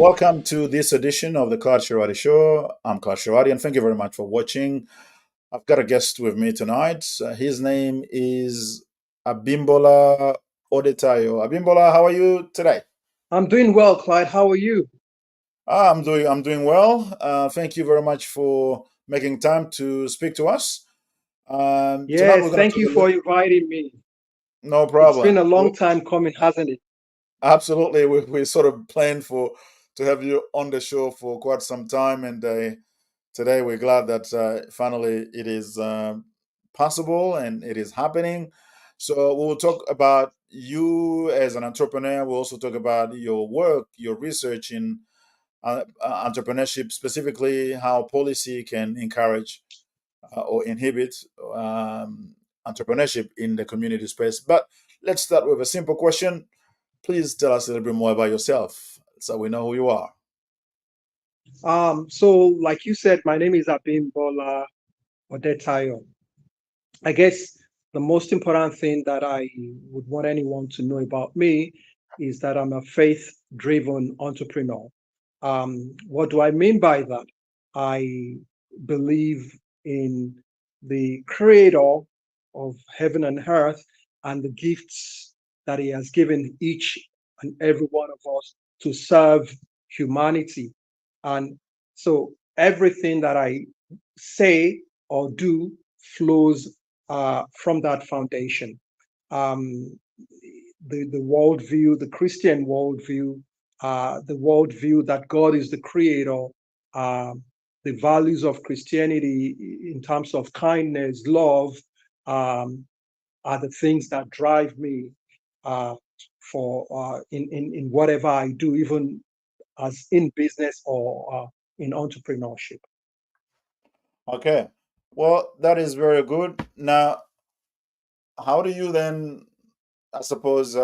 Welcome to this edition of the Claude Shirati Show. I'm Claude Shirati, and thank you very much for watching. I've got a guest with me tonight. His name is Abimbola Odetayo. Abimbola, how are you today? I'm doing well, Clyde. How are you? I'm doing well. Thank you very much for making time to speak to us. Tonight we're Yes, going to thank talk you a little. for inviting me. No It's been problem. a long time coming, hasn't it? Absolutely, we sort of planned for to have you on the show for quite some time, and today we're glad that finally it is possible and it is happening. So we'll talk about you as an entrepreneur. We'll also talk about your work, your research in entrepreneurship, specifically how policy can encourage or inhibit entrepreneurship in the community space. But let's start with a simple question. Please tell us a little bit more about yourself so we know who you are. So like you said, my name is Abimbola Odetayo. I guess the most important thing that I would want anyone to know about me is that I'm a faith-driven entrepreneur. What do I mean by that? I believe in the creator of heaven and earth and the gifts that he has given each and every one of us to serve humanity. And so everything that I say or do flows from that foundation. Um, the worldview, the Christian worldview, the worldview that God is the creator, uh, the values of Christianity in terms of kindness, love, um, are the things that drive me uh, for in whatever I do, even as in business or in entrepreneurship. Okay. Well, that is very good. Now, how do you then, I suppose,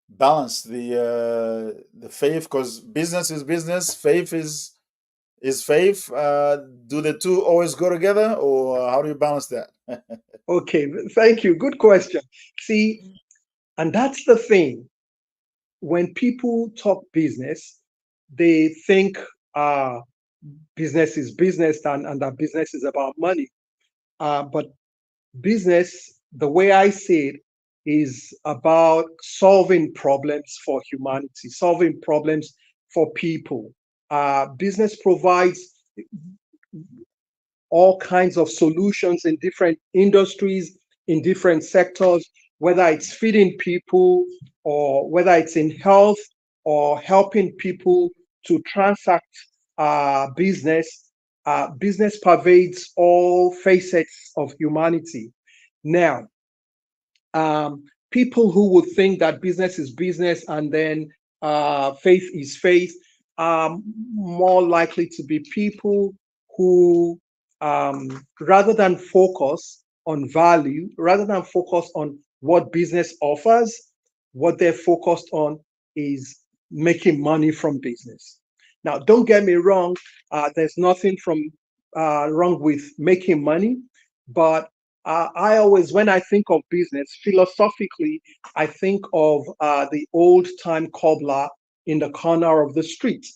balance the faith? Because business is business, faith is faith. Do the two always go together, or how do you balance that? Okay, thank you. Good question. See, and that's the thing. When people talk business, they think uh, business is business and that business is about money. But business, the way I see it, is about solving problems for humanity, solving problems for people. Business provides all kinds of solutions in different industries, in different sectors, whether it's feeding people or whether it's in health or helping people to transact business. Business pervades all facets of humanity. Now, people who would think that business is business and then faith is faith are more likely to be people who, rather than focus on value, rather than focus on what business offers, what they're focused on is making money from business. Now, don't get me wrong, there's nothing wrong with making money, but I always, when I think of business, philosophically, I think of the old time cobbler in the corner of the street.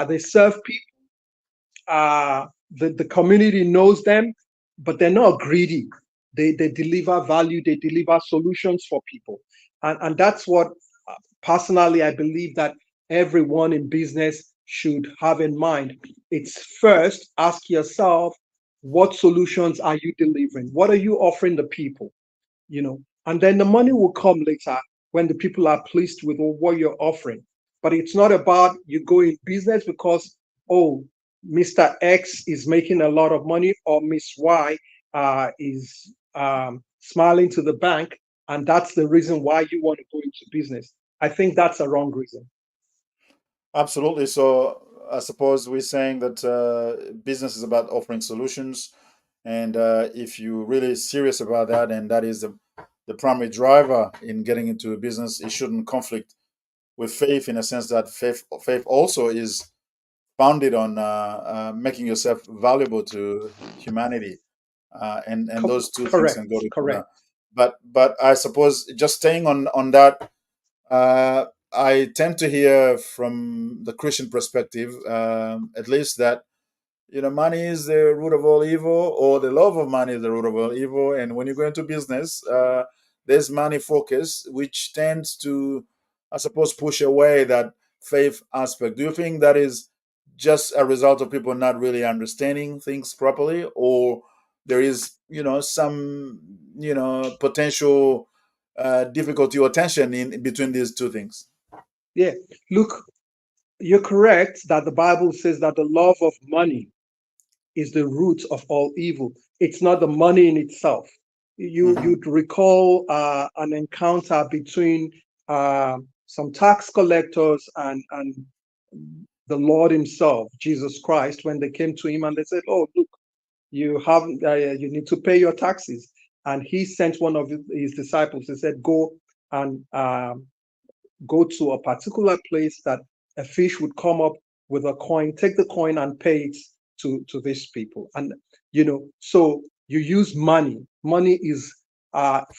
They serve people, the community knows them, but they're not greedy. They deliver value, they deliver solutions for people. And that's what personally I believe that everyone in business should have in mind. It's first ask yourself, what solutions are you delivering? What are you offering the people? And then the money will come later when the people are pleased with what you're offering. But it's not about you go in business because, oh, Mr. X is making a lot of money or Miss Y is smiling to the bank, and that's the reason why you want to go into business. I think that's a wrong reason. Absolutely. So I suppose we're saying that business is about offering solutions, and if you're really serious about that, and that is the primary driver in getting into a business, it shouldn't conflict with faith in a sense that faith also is founded on making yourself valuable to humanity, and those two things can go Correct, together. correct. But I suppose just staying on that. I tend to hear from the Christian perspective, at least, that money is the root of all evil, or the love of money is the root of all evil. And when you go into business, there's money focus, which tends to, I suppose, push away that faith aspect. Do you think that is just a result of people not really understanding things properly, or there is, some, potential difficulty or tension in between these two things? Yeah, look, you're correct that the Bible says that the love of money is the root of all evil. It's not the money in itself. Hmm. You'd recall an encounter between some tax collectors and the Lord Himself, Jesus Christ, when they came to Him and they said, "Oh, look, you need to pay your taxes." And He sent one of His disciples. He said, "Go and go to a particular place that a fish would come up with a coin, take the coin and pay it to these people." And so you use money. Money is,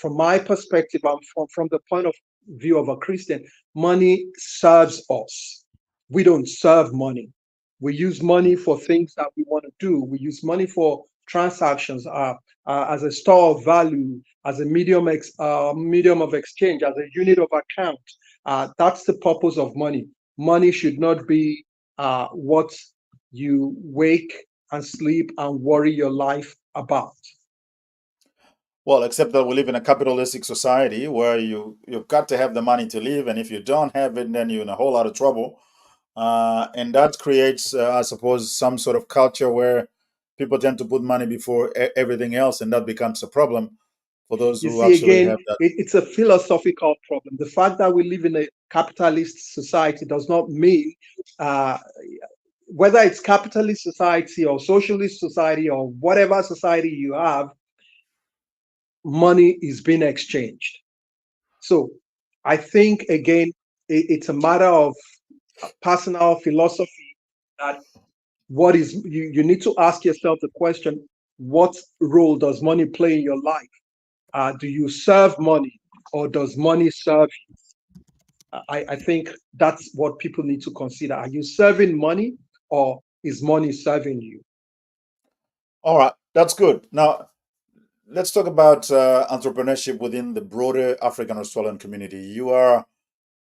from my perspective, and from the point of view of a Christian, money serves us. We don't serve money. We use money for things that we want to do. We use money for transactions, as a store of value, as a medium of exchange, as a unit of account. That's the purpose of money. Money should not be what you wake and sleep and worry your life about. Well, except that we live in a capitalistic society where you've got to have the money to live, and if you don't have it, then you're in a whole lot of trouble. And that creates, I suppose, some sort of culture where people tend to put money before everything else, and that becomes a problem for those You who see, actually again, have that. it's a philosophical problem. The fact that we live in a capitalist society does not mean, uh, whether it's capitalist society or socialist society or whatever society you have, money is being exchanged. So I think, again, it's a matter of personal philosophy, that you need to ask yourself the question: what role does money play in your life? Do you serve money, or does money serve you? I think that's what people need to consider. Are you serving money, or is money serving you? All right, that's good. Now, let's talk about entrepreneurship within the broader African Australian community. You are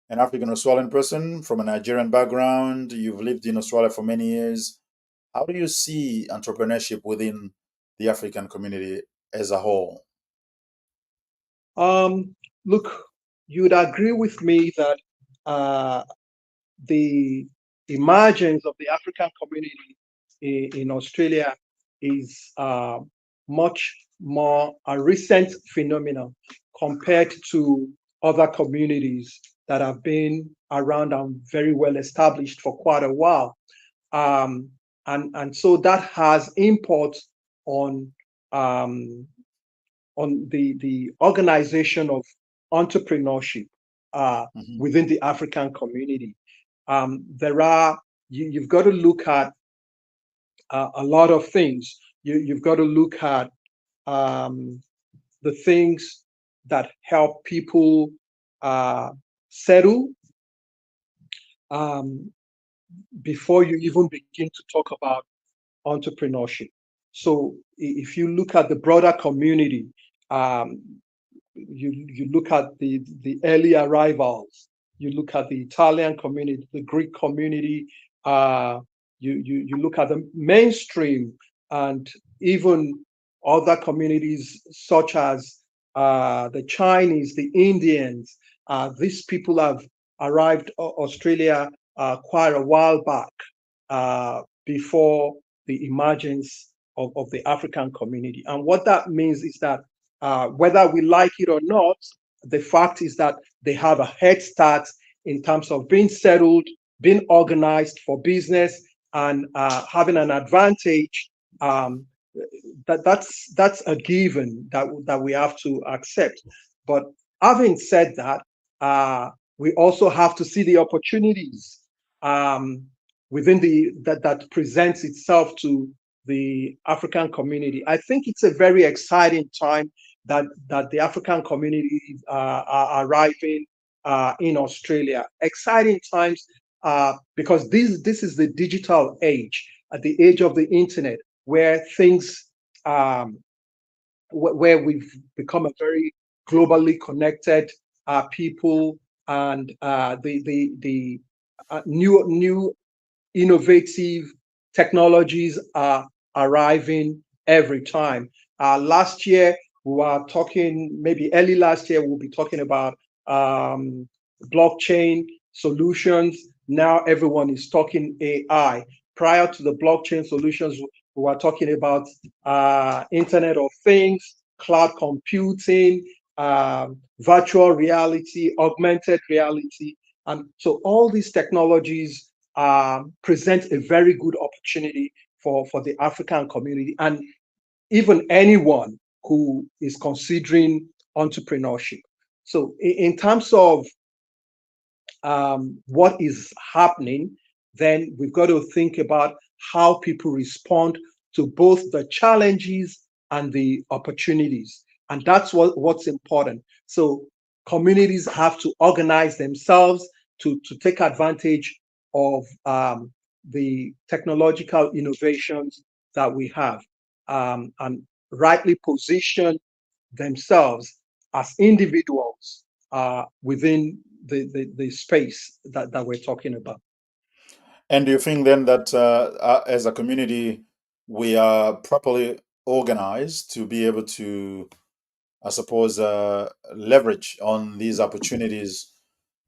an African Australian person from a Nigerian background. You've lived in Australia for many years. How do you see entrepreneurship within the African community as a whole? Um, Look, you'd agree with me that uh, the emergence of the African community in Australia is much more a recent phenomenon compared to other communities that have been around and very well established for quite a while. Um, and so that has import on um, the organization of entrepreneurship uh, Mhm. within the African community. There are you've got to look at a lot of things. You've got to look at um, the things that help people uh, settle um, before you even begin to talk about entrepreneurship. So if you look at the broader community, um, you look at the early arrivals, you look at the Italian community, the Greek community, you look at the mainstream, and even other communities such as the Chinese, the Indians. These people have arrived Australia quite a while back, before the emergence of the African community. And what that means is that whether we like it or not, the fact is that they have a head start in terms of being settled, being organized for business, and having an advantage. That's a given that we have to accept. But having said that, we also have to see the opportunities um, within that presents itself to the African community. I think it's a very exciting time that the African community are arriving. in Australia. Exciting times because this is the digital age, at the age of the internet, where things where we've become a very globally connected people, and the new innovative technologies are arriving every time. Last year, we were talking, maybe early last year, we'll be talking about blockchain solutions. Now everyone is talking AI. Prior to the blockchain solutions, we were talking about Internet of Things, cloud computing, virtual reality, augmented reality. And so all these technologies present a very good opportunity for the African community and even anyone who is considering entrepreneurship. So in terms of what is happening, then we've got to think about how people respond to both the challenges and the opportunities. And that's what's important. So communities have to organize themselves to take advantage of the technological innovations that we have, and rightly position themselves as individuals within the space that we're talking about. And do you think then that as a community, we are properly organized to be able to, I suppose, leverage on these opportunities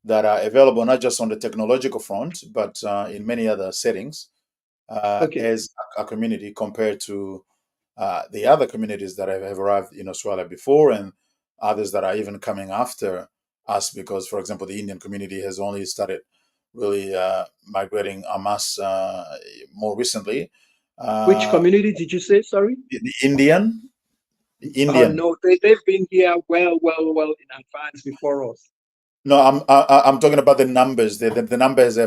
that are available not just on the technological front, but in many other settings Okay, as a community compared to the other communities that have arrived in Australia before and others that are even coming after us? Because, for example, the Indian community has only started really migrating en masse more recently. which Uh, community did you say? Sorry. the Indian, the Indian. No, they've been here well in advance before us. No, I'm talking about the numbers. The numbers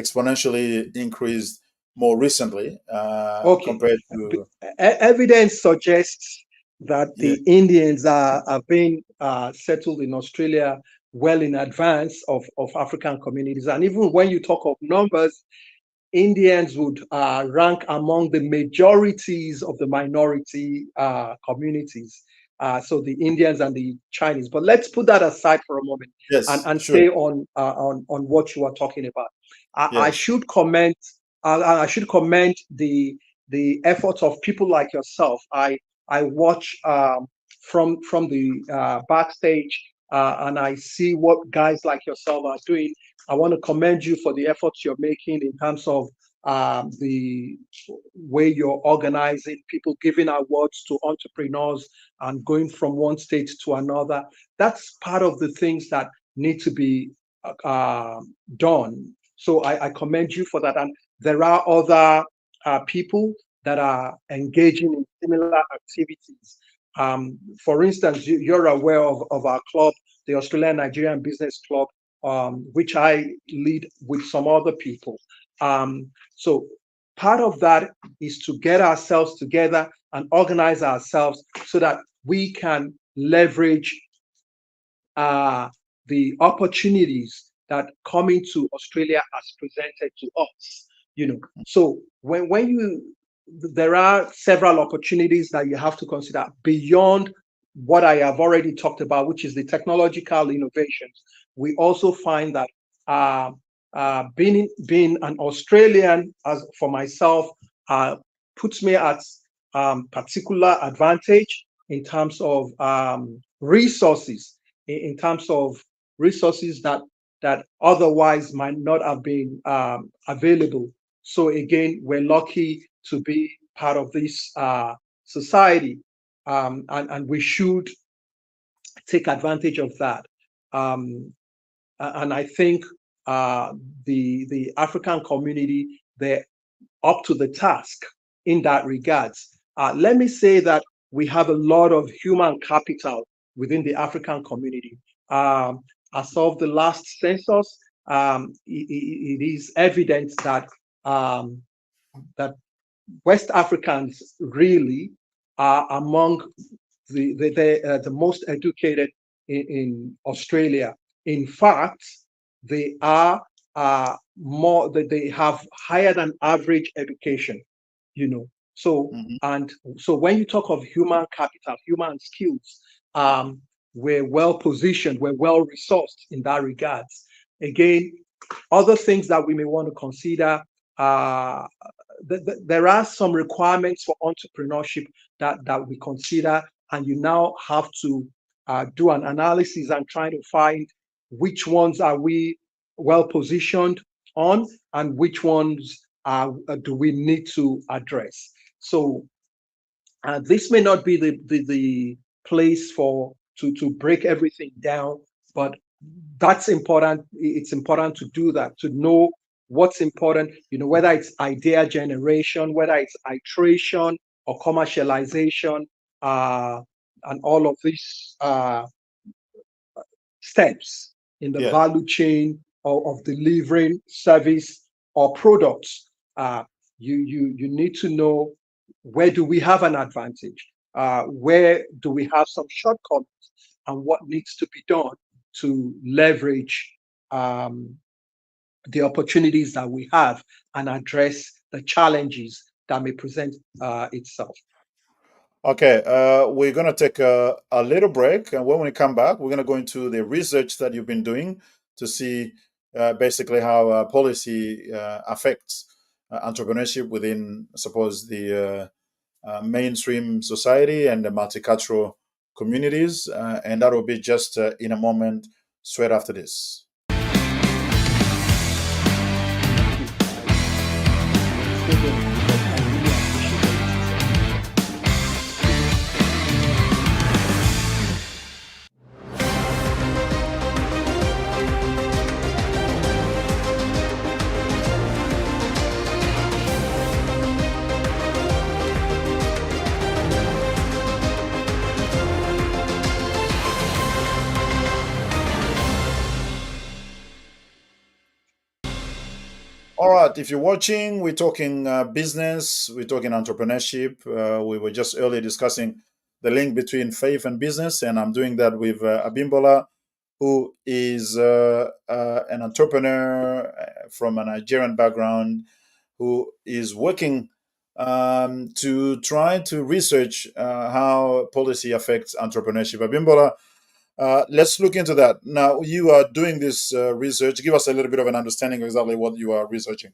exponentially increased more recently Okay. compared to Evidence suggests that yeah. the Indians are being settled in Australia well in advance of African communities. And even when you talk of numbers, Indians would rank among the majorities of the minority communities. So the Indians and the Chinese. But let's put that aside for a moment Yes, and sure. stay on what you are talking about. I Yes. should comment. I should commend the efforts of people like yourself. I watch from the backstage, and I see what guys like yourself are doing. I want to commend you for the efforts you're making in terms of the way you're organizing people, giving awards to entrepreneurs and going from one state to another. That's part of the things that need to be uh, done. So I commend you for that. And there are other people that are engaging in similar activities. For instance, you're aware of our club, the Australian Nigerian Business Club, which I lead with some other people. So part of that is to get ourselves together and organize ourselves so that we can leverage uh, the opportunities that coming to Australia has presented to us. So when you there are several opportunities that you have to consider beyond what I have already talked about, which is the technological innovations. We also find that being an Australian, as for myself, puts me at particular advantage in terms of resources, in terms of resources that otherwise might not have been available. So again, we're lucky to be part of this society, and we should take advantage of that. Um, and I think the African community, they're up to the task in that regards. Let me say that we have a lot of human capital within the African community. As of the last census, it is evident that West Africans really are among the most educated in Australia. In fact, they are more that they have higher than average education, you know. So Hmm. and so when you talk of human capital, human skills, we're well positioned, we're well resourced in that regards. Again, other things that we may want to consider, uh, there are some requirements for entrepreneurship that we consider, and you now have to do an analysis and try to find which ones are we well positioned on and which ones do we need to address. So this may not be the place for to break everything down, but that's important. It's important to do that, to know what's important, whether it's idea generation, whether it's iteration or commercialization, uh, and all of these steps in the Yeah. value chain of delivering service or products. You need to know, where do we have an advantage, where do we have some shortcomings, and what needs to be done to leverage um, the opportunities that we have and address the challenges that may present itself. Okay, we're going to take a little break. And when we come back, we're going to go into the research that you've been doing to see basically how policy affects entrepreneurship within, I suppose, the mainstream society and the multicultural communities. And that will be just in a moment, straight after this. All right, if you're watching, we're talking business, we're talking entrepreneurship. We were just earlier discussing the link between faith and business, and I'm doing that with ABIMBOLA, who is an entrepreneur from a Nigerian background, who is working to try to research how policy affects entrepreneurship. ABIMBOLA, let's look into that. Now, you are doing this research. Give us a little bit of an understanding of exactly what you are researching.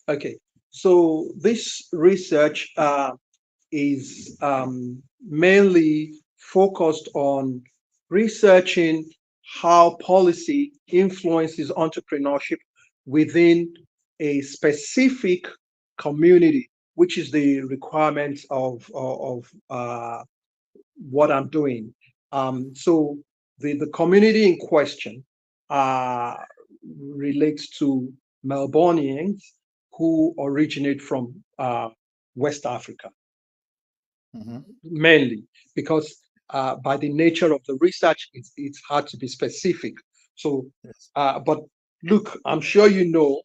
Okay, so this research is mainly focused on researching how policy influences entrepreneurship within a specific community, which is the requirement of what I'm doing. So the community in question uh, relates to Melbourneians who originate from West Africa, Hmm. mainly because by the nature of the research, it's hard to be specific. So, Yes. but look, I'm sure you know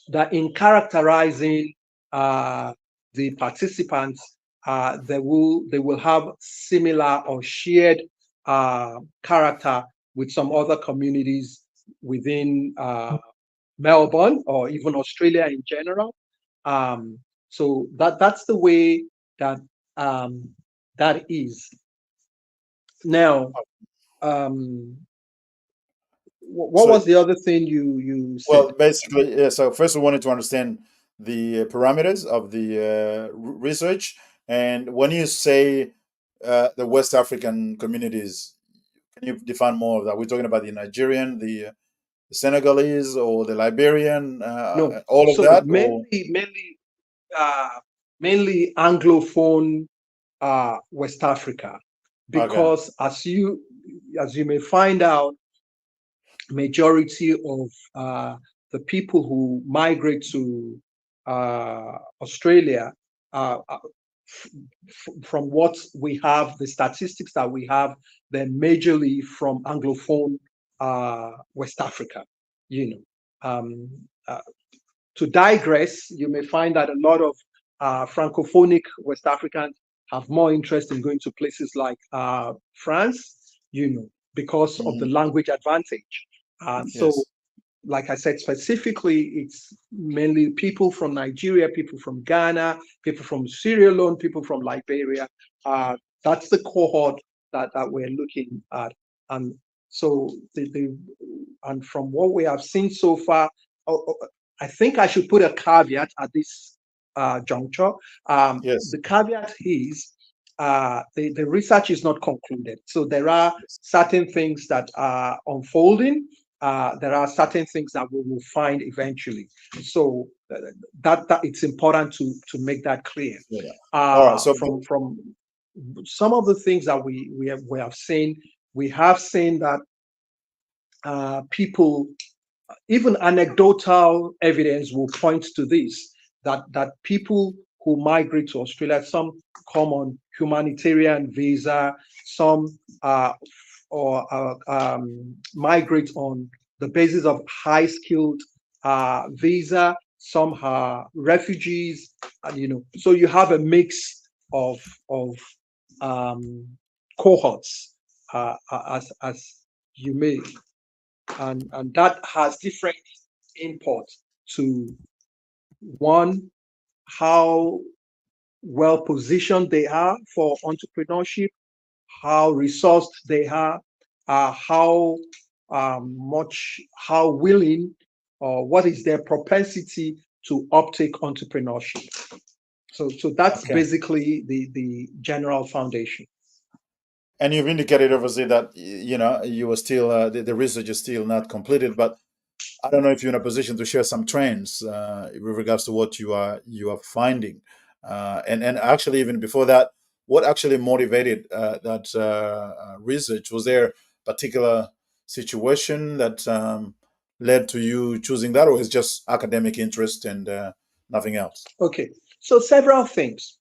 that in characterizing uh, the participants, they will have similar or shared character with some other communities within Melbourne or even Australia in general. So that's the way that um, that is. Now, um, what So, was the other thing you well, said? basically, yeah, so first we wanted to understand the parameters of the research. And when you say the West African communities, can you define more of that? We're talking about the Nigerian, the Senegalese, or the Liberian, No, all of so that, or uh, mainly Anglophone West Africa, okay. because as you may find out, majority of the people who migrate to Australia, from what we have, the statistics that we have, they're majorly from Anglophone West Africa. You know, um, uh, to digress, you may find that a lot of Francophonic West Africans have more interest in going to places like France, because of the language advantage. So, Yes. like I said, specifically, it's mainly people from Nigeria, people from Ghana, people from Sierra Leone, people from Liberia. That's the cohort that we're looking at. And so, and from what we have seen so far, I think I should put a caveat at this juncture. Yes. The caveat is the research is not concluded. So there are Yes. certain things that are unfolding. There are certain things that we will find eventually. So that it's important to make that clear. Yeah. All right. So From some of the things that we have seen, we have seen that people, even anecdotal evidence will point to this, that people who migrate to Australia, some come on humanitarian visa, some migrate on the basis of high skilled visa, some are refugees, and so you have a mix of um, cohorts, as you may, and that has different input to one, how well positioned they are for entrepreneurship, how resourced they are, how how willing, or what is their propensity to uptake entrepreneurship. So that's okay. basically the general foundation. And you've indicated obviously that you were still the research is still not completed, but I don't know if you're in a position to share some trends with regards to what you are finding, and actually even before that, what actually motivated that research? Was there a particular situation that led to you choosing that, or is just academic interest and nothing else? Okay, so several things.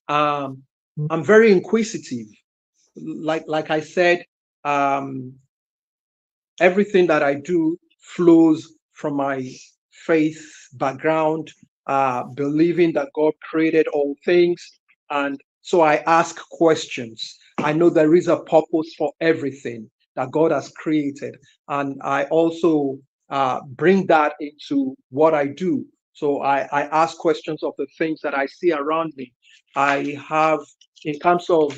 I'm very inquisitive. Like I said, um, everything that I do flows from my faith background, believing that God created all things. And so I ask questions. I know there is a purpose for everything that God has created. And I also bring that into what I do. So I ask questions of the things that I see around me. I have, in terms of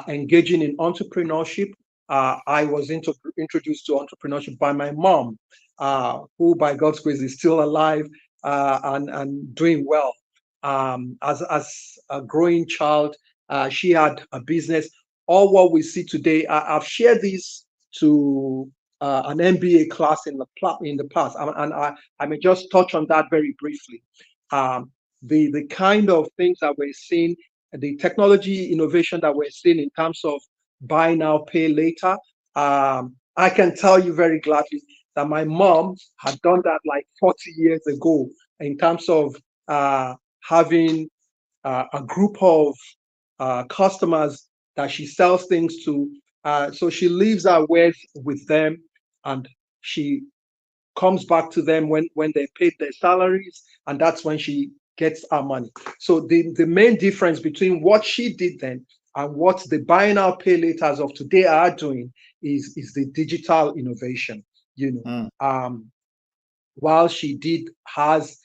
engaging in entrepreneurship, I was introduced to entrepreneurship by my mom, who, by God's grace, is still alive and doing well. As a growing child, she had a business. All what we see today, I've shared this to an MBA class in the past, and I may just touch on that very briefly. The kind of things that we're seeing, the technology innovation that we're seeing in terms of buy now, pay later. I can tell you very gladly that my mom had done that like 40 years ago in terms of having a group of customers that she sells things to. So she leaves her wealth with them, and she comes back to them when they paid their salaries, and that's when she gets her money. So the main difference between what she did then and what the buy now pay laters of today are doing is the digital innovation. Mm, While she did has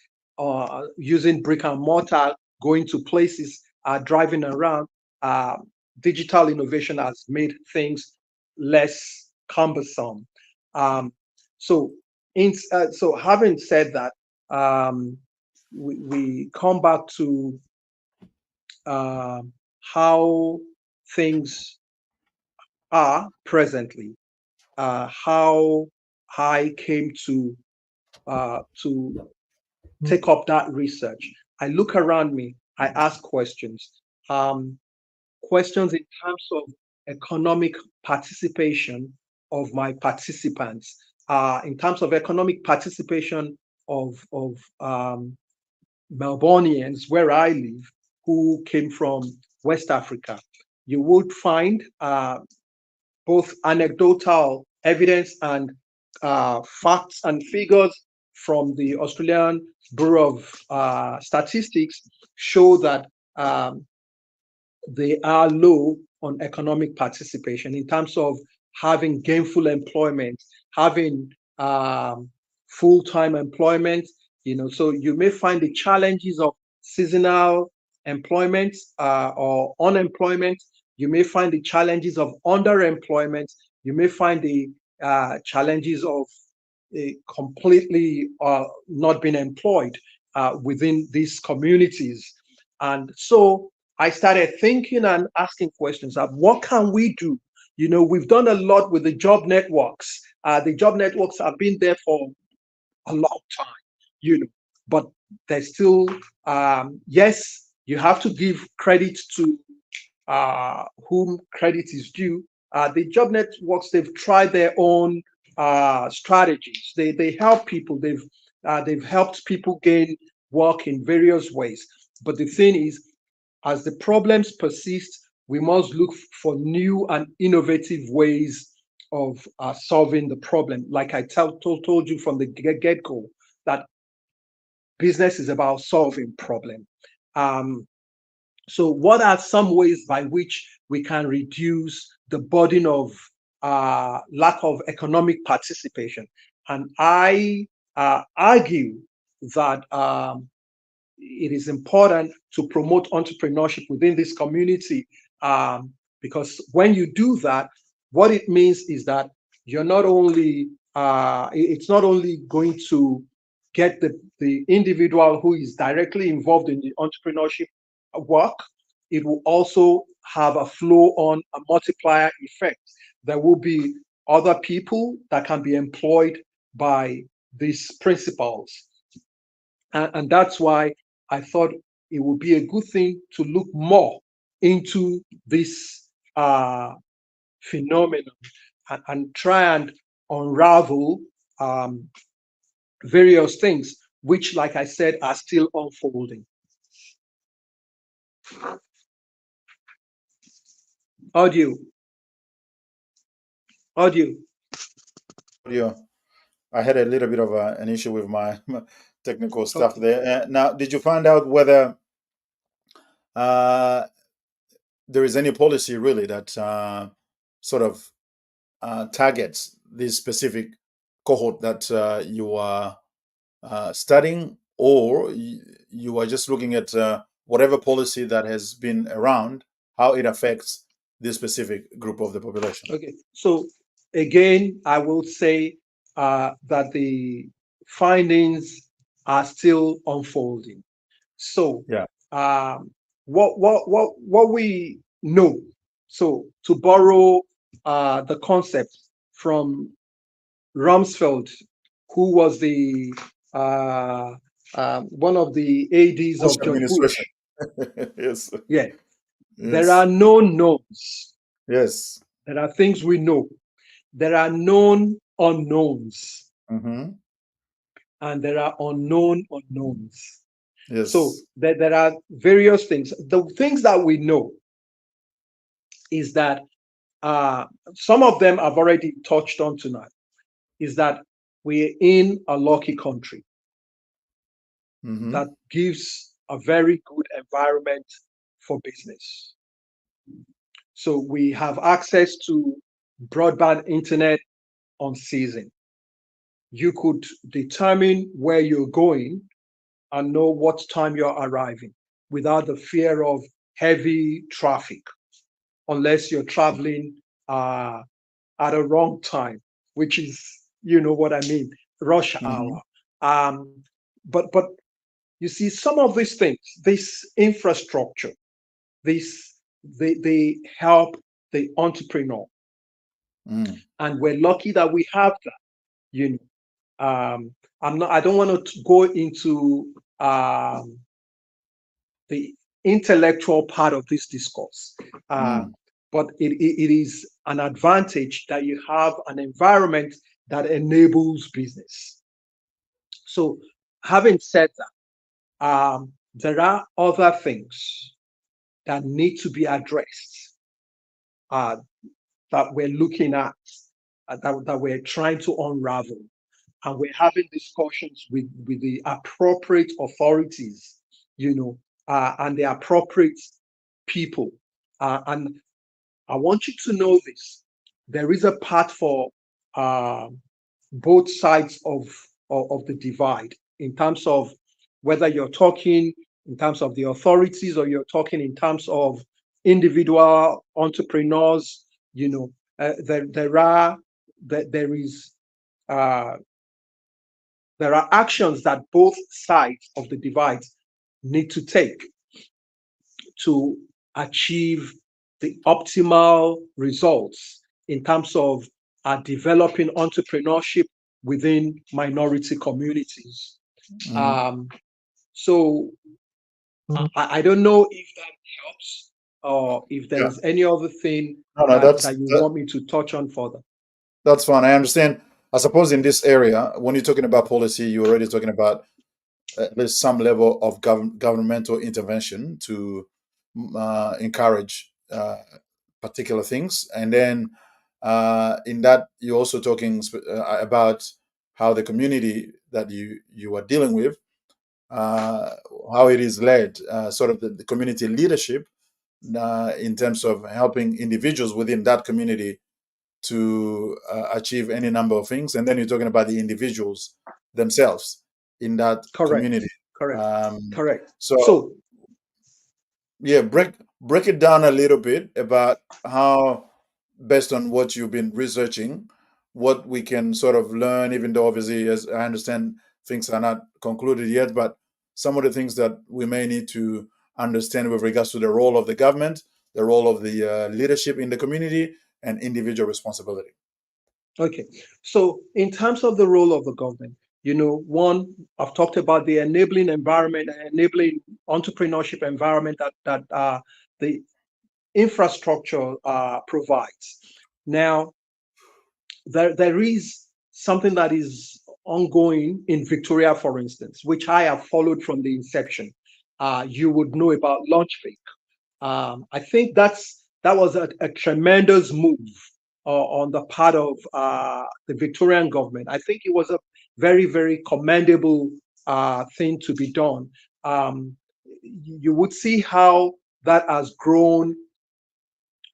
using brick and mortar, going to places, driving around, uh, digital innovation has made things less cumbersome. Um, so, so having said that, we come back to how things are presently, how I came to take up that research. I look around me, I ask questions. Um, Questions in terms of economic participation of my participants, in terms of economic participation of Melbournians where I live, who came from West Africa. You would find both anecdotal evidence and facts and figures from the Australian Bureau of Statistics show that they are low on economic participation in terms of having gainful employment, having full-time employment. So you may find the challenges of seasonal employment or unemployment. You may find the challenges of underemployment. You may find the challenges of completely not being employed within these communities. And so I started thinking and asking questions of what can we do? We've done a lot with the job networks. The job networks have been there for a long time, but there's still, yes, you have to give credit to whom credit is due. The job networks, they've tried their own strategies. They help people. They've helped people gain work in various ways. But the thing is, as the problems persist, we must look for new and innovative ways of solving the problem. Like I told you from the get-go, that business is about solving problem. So what are some ways by which we can reduce the burden of lack of economic participation? And I argue that it is important to promote entrepreneurship within this community, because when you do that, what it means is that you're not only it's not only going to get the individual who is directly involved in the entrepreneurship work, it will also have a flow on a multiplier effect. There will be other people that can be employed by these principles. And that's why I thought it would be a good thing to look more into this phenomenon and try and unravel various things, which, like I said, are still unfolding. Audio. Audio. Yeah, I had a little bit of an issue with my technical stuff Okay. there. Now, did you find out whether uh, there is any policy really that sort of targets this specific cohort that you are studying, or you are just looking at whatever policy that has been around, how it affects this specific group of the population? Okay. So again, I will say that the findings are still unfolding. So Yeah. what we know. So to borrow the concept from Rumsfeld, who was the one of the ADs Bush of George administration. Bush. Yes. Yeah, there are Yes. known knowns. Yes. There are things we know. There are known unknowns, Mm-hmm. and there are unknown unknowns. So Yes. there are various things. The things that we know is that uh, some of them I've already touched on tonight. Is that we're in a lucky country Mm-hmm. that gives a very good environment for business. So we have access to broadband internet on season. You could determine where you're going and know what time you're arriving without the fear of heavy traffic, unless you're traveling at a wrong time, which is, you know what I mean, rush Mm-hmm. hour. But you see, some of these things, this infrastructure, this they help the entrepreneur, Mm. and we're lucky that we have that. You know, I'm not. I don't want to go into the intellectual part of this discourse, uh, Mm. but it is an advantage that you have an environment that enables business. So, having said that, there are other things that need to be addressed, uh, that we're looking at, that we're trying to unravel. And we're having discussions with the appropriate authorities, and the appropriate people And I want you to know this. There is a path for uh, both sides of the divide in terms of whether you're talking in terms of the authorities or you're talking in terms of individual entrepreneurs. You know, there is uh, there are actions that both sides of the divide need to take to achieve the optimal results in terms of developing entrepreneurship within minority communities. Mhm. Um, so I don't know if that helps or if there Yeah. is any other thing No, no, that you want me to touch on further. that's fine. I understand. I suppose in this area, when you're talking about policy, you're already talking about at least some level of governmental intervention to encourage particular things. And then in that, you're also talking about how the community that you are dealing with, uh, how it is led, sort of the community leadership in terms of helping individuals within that community to achieve any number of things. And then you're talking about the individuals themselves in that Correct, community. correct, Um, correct. so So, yeah, break it down a little bit about how, based on what you've been researching, what we can sort of learn, even though obviously, as I understand, things are not concluded yet, but some of the things that we may need to understand with regards to the role of the government, the role of the leadership in the community, and individual responsibility. okay. So, in terms of the role of the government, one, I've talked about the enabling environment, enabling entrepreneurship environment that the infrastructure provides. Now, there is something that is ongoing in Victoria, for instance, which I have followed from the inception. You would know about Launchpad. I think that was a tremendous move on the part of the Victorian government. I think it was a very, very commendable thing to be done. Um, you would see how that has grown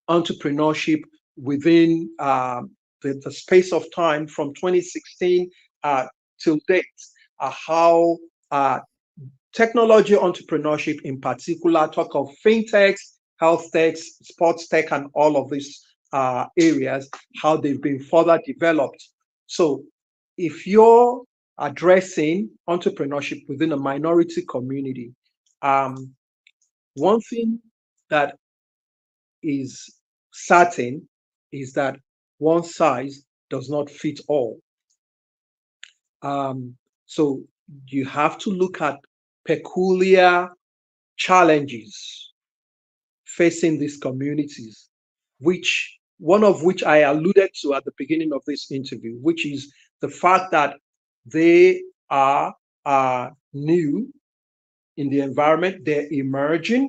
entrepreneurship within the space of time from 2016 till date. How technology entrepreneurship in particular, talk of fintechs, health techs, sports tech, and all of these areas, how they've been further developed. So if you're addressing entrepreneurship within a minority community, um, one thing that is certain is that one size does not fit all. So you have to look at peculiar challenges facing these communities, which one of which I alluded to at the beginning of this interview, which is the fact that they are new in the environment, they're emerging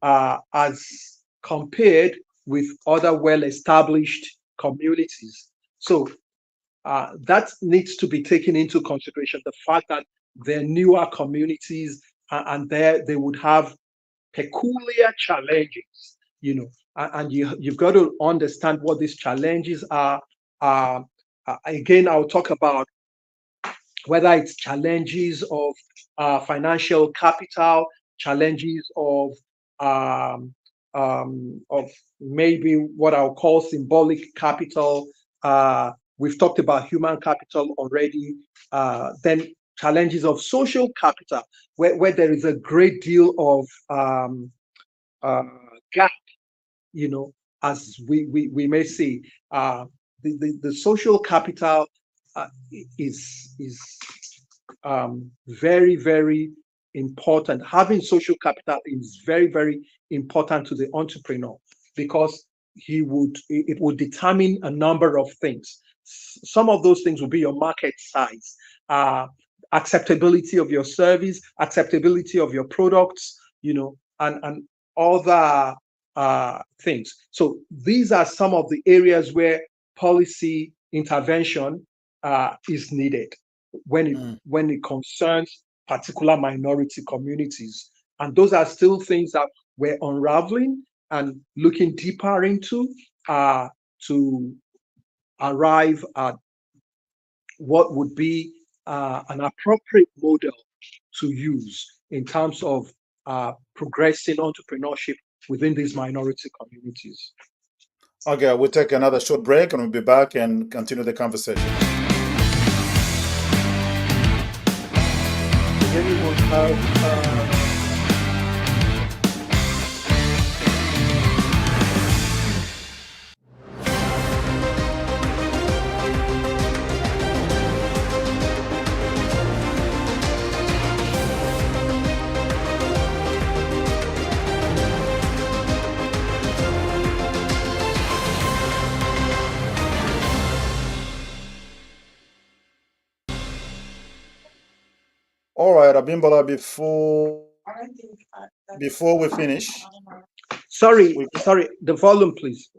as compared with other well-established communities. So that needs to be taken into consideration. The fact that they're newer communities and they would have peculiar challenges, and you've got to understand what these challenges are. Uh, Again, I'll talk about whether it's challenges of financial capital, challenges um, of maybe what I'll call symbolic capital. We've talked about human capital already. Then challenges of social capital, where there is a great deal of uh, gap, you know, as we may see. The social capital uh, is very, very important. Having social capital is very, very important to the entrepreneur because it would determine a number of things. Some of those things will be your market size, acceptability of your service, acceptability of your products, and other things. So these are some of the areas where policy intervention is needed Mm. when it concerns particular minority communities. And those are still things that we're unraveling and looking deeper into to arrive at what would be an appropriate model to use in terms of progressing entrepreneurship within these minority communities. Okay, we'll take another short break and we'll be back and continue the conversation. Does anyone have All right, Abimbola, before we finish, sorry, we the volume, please.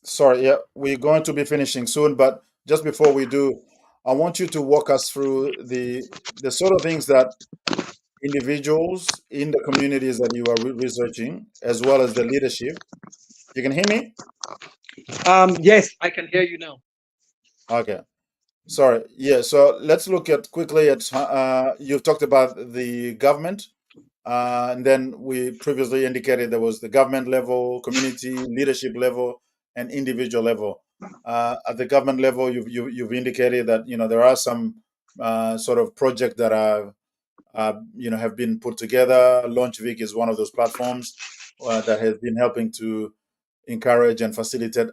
sorry, yeah, we're going to be finishing soon, but just before we do, I want you to walk us through the sort of things that individuals in the communities that you are researching, as well as the leadership. You can hear me? Yes, I can hear you now. Okay. Sorry. Yeah. So let's look at quickly at you've talked about the government, and then we previously indicated there was the government level, community leadership level, and individual level. At the government level, you've indicated that there are some sort of projects that are have been put together. LaunchVic is one of those platforms that has been helping to encourage and facilitate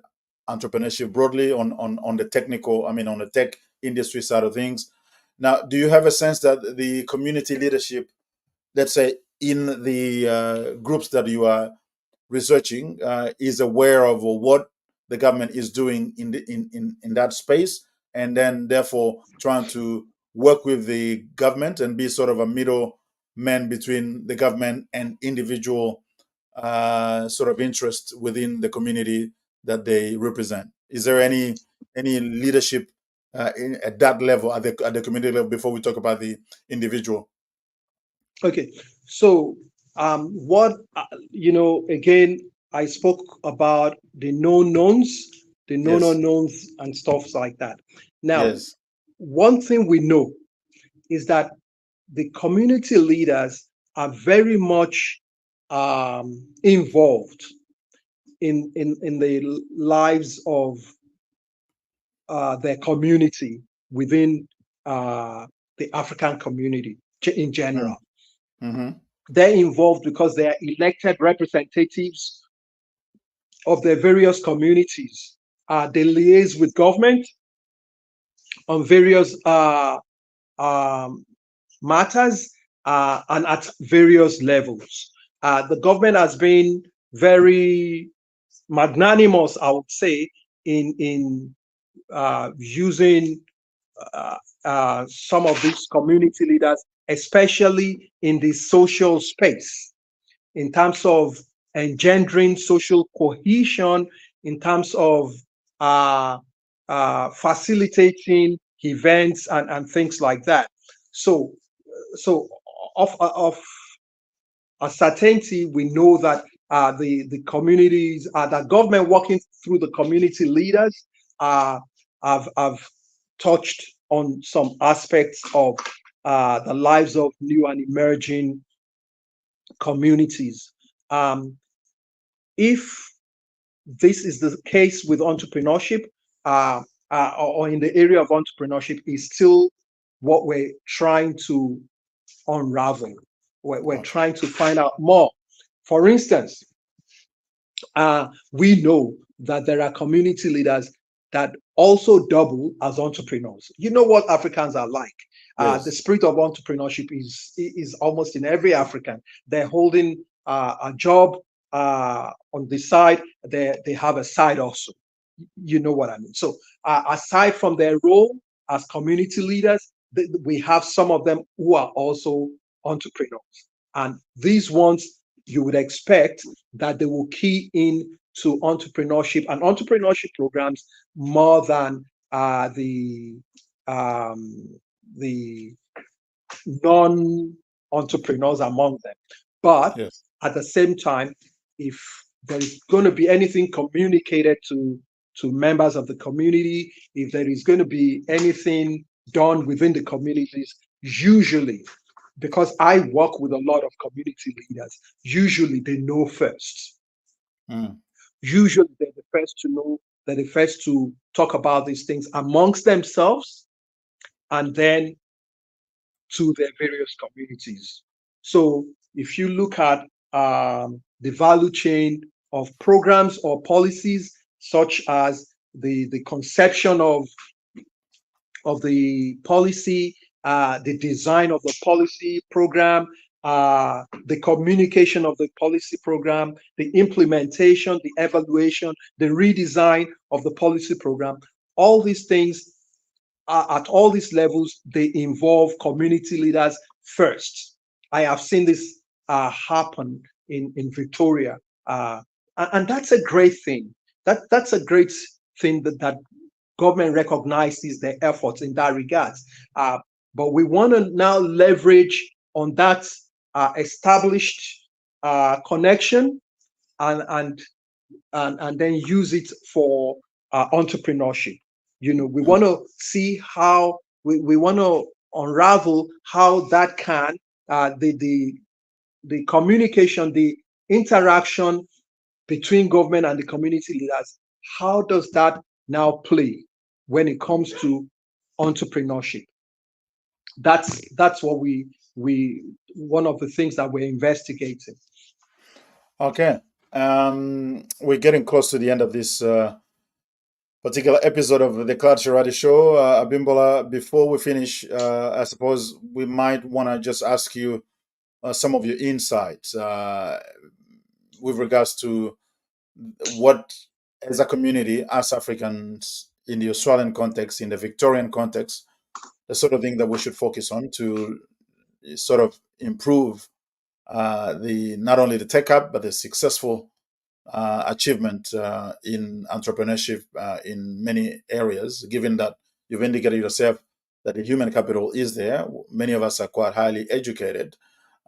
entrepreneurship broadly on the technical, on the tech industry side of things. Now, do you have a sense that the community leadership, let's say in the groups that you are researching, is aware of what the government is doing in that space, and then therefore trying to work with the government and be sort of a middle man between the government and individual sort of interest within the community that they represent? Is there any leadership at that level, at the community level, before we talk about the individual? Okay, so what again, I spoke about the known knowns, the known Yes. unknowns, and stuff like that. Now, Yes. one thing we know is that the community leaders are very much involved in the lives of their community within the African community in general. Mm-hmm. They're involved because they are elected representatives of their various communities. They liaise with government on various matters and at various levels. The government has been very magnanimous, I would say, in using some of these community leaders, especially in the social space, in terms of engendering social cohesion, in terms of facilitating events and things like that. So, of a certainty, we know that the communities, the government working through the community leaders, have touched on some aspects of the lives of new and emerging communities. If this is the case with entrepreneurship, or in the area of entrepreneurship, is still what we're trying to unravel. We're trying to find out more. For instance, we know that there are community leaders that also double as entrepreneurs. You know what Africans are like. Yes. The spirit of entrepreneurship is almost in every African. They're holding a job on the side. They have a side also. You know what I mean. So aside from their role as community leaders, we have some of them who are also entrepreneurs, and these ones you would expect that they will key in to entrepreneurship and entrepreneurship programs more than the non-entrepreneurs among them. But Yes. at the same time, if there is going to be anything communicated to members of the community, if there is going to be anything done within the communities, usually, because I work with a lot of community leaders, usually they know first. Mm. Usually they're the first to know, they're the first to talk about these things amongst themselves and then to their various communities. So if you look at the value chain of programs or policies, such as the conception of the policy, the design of the policy program, the communication of the policy program, the implementation, the evaluation, the redesign of the policy program, all these things at all these levels, they involve community leaders first. I have seen this happen in Victoria, and that's a great thing. That's a great thing that government recognizes their efforts in that regard. But we want to now leverage on that established connection and, and and then use it for entrepreneurship. We Mm. want to see how we want to unravel how that can the communication, the interaction between government and the community leaders. How does that now play when it comes to entrepreneurship? That's what we one of the things that we're investigating. Okay. We're getting close to the end of this particular episode of the Cloud Shirati Show. Abimbola, before we finish, I suppose we might want to just ask you some of your insights with regards to what, as a community, as Africans in the Australian context, in the Victorian context, the sort of thing that we should focus on to sort of improve the not only the tech up but the successful achievement in entrepreneurship in many areas. Given that you've indicated yourself that the human capital is there, many of us are quite highly educated,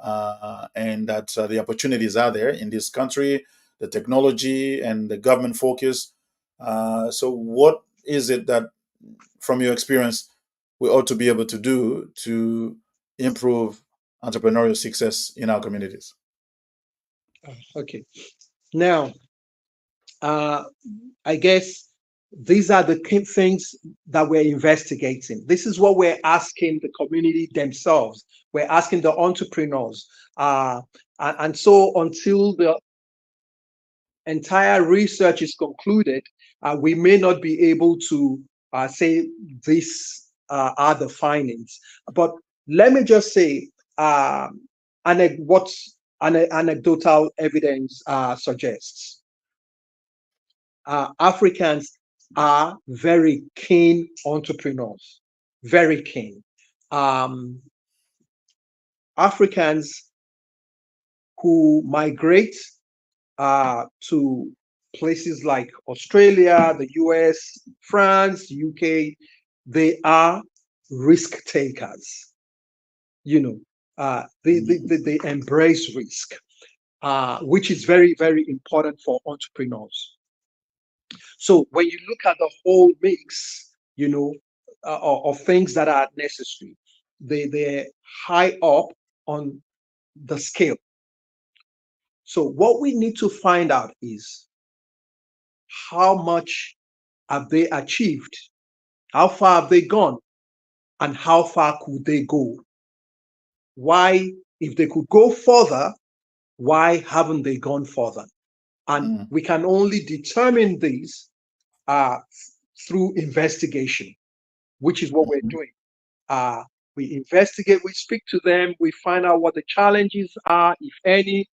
and that the opportunities are there in this country, the technology and the government focus. So, what is it that, from your experience, we ought to be able to do to improve entrepreneurial success in our communities? Okay. Now, uh, I guess these are the key things that we're investigating. This is what we're asking the community themselves. We're asking the entrepreneurs. And so until the entire research is concluded, we may not be able to say these are the findings. But let me just say what anecdotal evidence suggests. Africans are very keen entrepreneurs, very keen. Um, Africans who migrate to places like Australia, the US, France, UK, they are risk takers. They embrace risk, which is very, very important for entrepreneurs. So when you look at the whole mix, of things that are necessary, they're high up on the scale. So what we need to find out is how much have they achieved, how far have they gone, and how far could they go? Why, if they could go further, why haven't they gone further? And Mm. we can only determine this uh, through investigation, which is what we're Mhm. doing. Uh, we investigate, we speak to them, we find out what the challenges are, if any.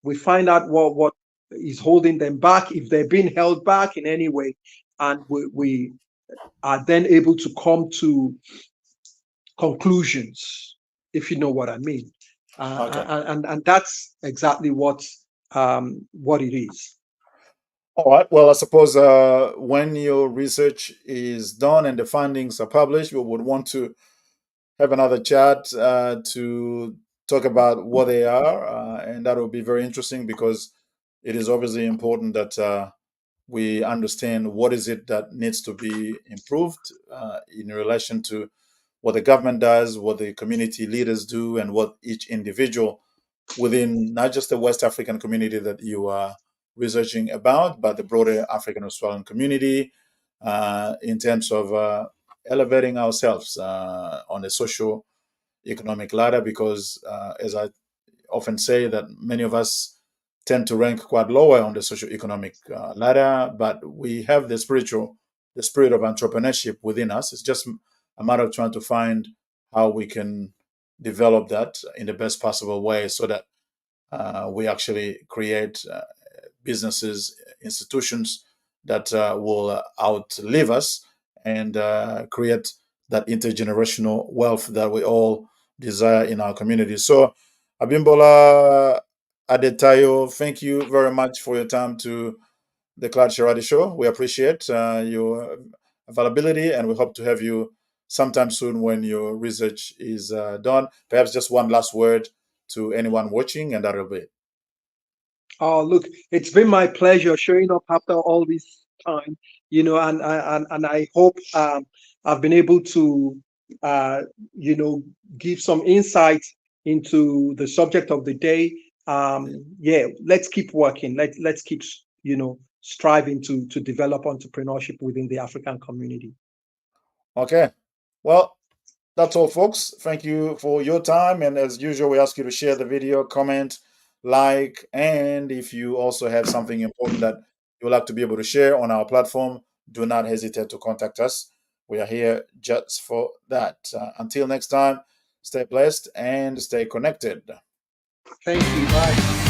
We find out what is holding them back, if they're being held back in any way. And we are then able to come to conclusions, if you know what I mean. Okay. And that's exactly what it is. All right. Well, I suppose when your research is done and the findings are published, we would want to have another chat to talk about what they are, and that will be very interesting because it is obviously important that we understand what is it that needs to be improved in relation to what the government does, what the community leaders do, and what each individual within not just the West African community that you are researching about, but the broader African Australian community in terms of elevating ourselves on the social economic ladder. Because as I often say, that many of us tend to rank quite lower on the socio-economic ladder, but we have the spirit of entrepreneurship within us. It's just a matter of trying to find how we can develop that in the best possible way, so that we actually create businesses, institutions that will outlive us and create that intergenerational wealth that we all desire in our community. So, Abimbola Adetayo, thank you very much for your time to the Cloud Sharadi Show. We appreciate your availability, and we hope to have you sometime soon when your research is done. Perhaps just one last word to anyone watching, and that'll be it. Oh, look, it's been my pleasure showing up after all this time, and I hope I've been able to, uh, you know, give some insight into the subject of the day. Yeah, let's keep working. Let's keep, striving to develop entrepreneurship within the African community. Okay. Well, that's all, folks. Thank you for your time. And as usual, we ask you to share the video, comment, like, and if you also have something important that you would like to be able to share on our platform, do not hesitate to contact us. We are here just for that. Until next time, stay blessed and stay connected. Thank you. Bye.